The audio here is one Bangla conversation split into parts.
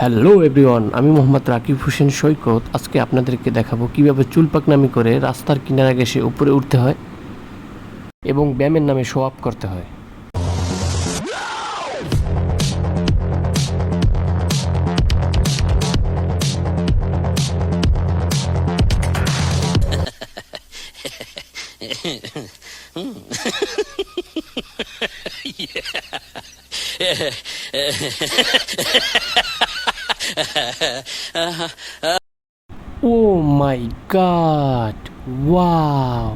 হ্যালো এভরিওয়ান, আমি মোহাম্মদ রাকিব হোসেন সৈকত। আজকে আপনাদেরকে দেখাবো কিভাবে চুল পাকনামি করে রাস্তার কিনারা ঘেঁষে উপরে উঠতে হয় এবং ব্যায়ামের নামে শো আপ করতে হয়। ও মাই গড, ওয়াও!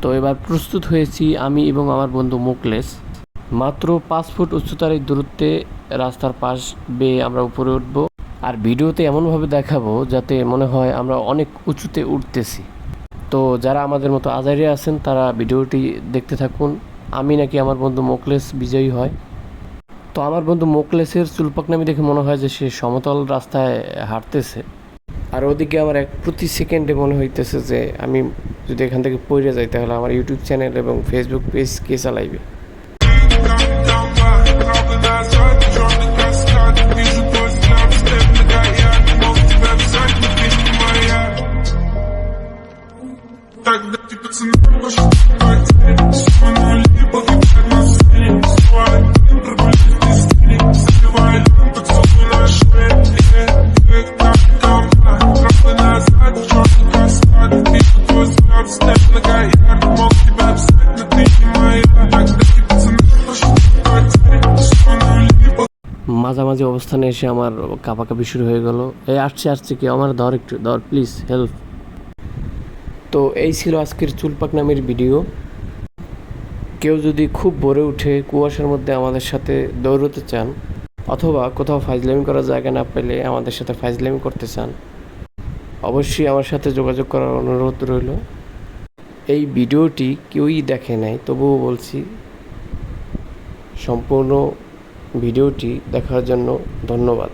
তো এবার প্রস্তুত হয়েছি আমি এবং আমার বন্ধু মুকলেশ। মাত্র 5 ফুট উচ্চতার এই দূরত্বে রাস্তার পাশ বেয়ে আমরা উপরে উঠব, আর ভিডিওতে এমনভাবে দেখাবো যাতে মনে হয় আমরা অনেক উঁচুতে উঠতেছি। তো যারা আমাদের মতো আজাইরে আছেন তারা ভিডিওটি দেখতে থাকুন। আমি নাকি আমার বন্ধু মোকলেশ বিজয়ী হয়। তো আমার বন্ধু মোকলেসের চুল পাকনামি দেখে মনে হয় যে সে সমতল রাস্তায় হাঁটতেছে, আর ওদিকে আমার প্রতি সেকেন্ডে মনে হইতেছে যে আমি যদি এখান থেকে পড়ে যাই তাহলে আমার ইউটিউব চ্যানেল এবং ফেসবুক পেজ কে চালাইবে। মাঝামাঝি অবস্থানে এসে আমার কাঁপাকাঁপি শুরু হয়ে গেল। আসছে কি আমার একটু ধর প্লিজ, হেল্প। তো এই ছিল আজকের চুল পাকনামির ভিডিও। কেউ যদি খুব ভোরে উঠে কুয়াশার মধ্যে আমাদের সাথে দৌড়তে চান, অথবা কোথাও ফাইজলামি করার জায়গা না পেলে আমাদের সাথে ফাইজলামি করতে চান, অবশ্যই আমার সাথে যোগাযোগ করার অনুরোধ রইল। এই ভিডিওটি কেউই দেখে নাই, তবুও বলছি, সম্পূর্ণ ভিডিওটি দেখার জন্য ধন্যবাদ।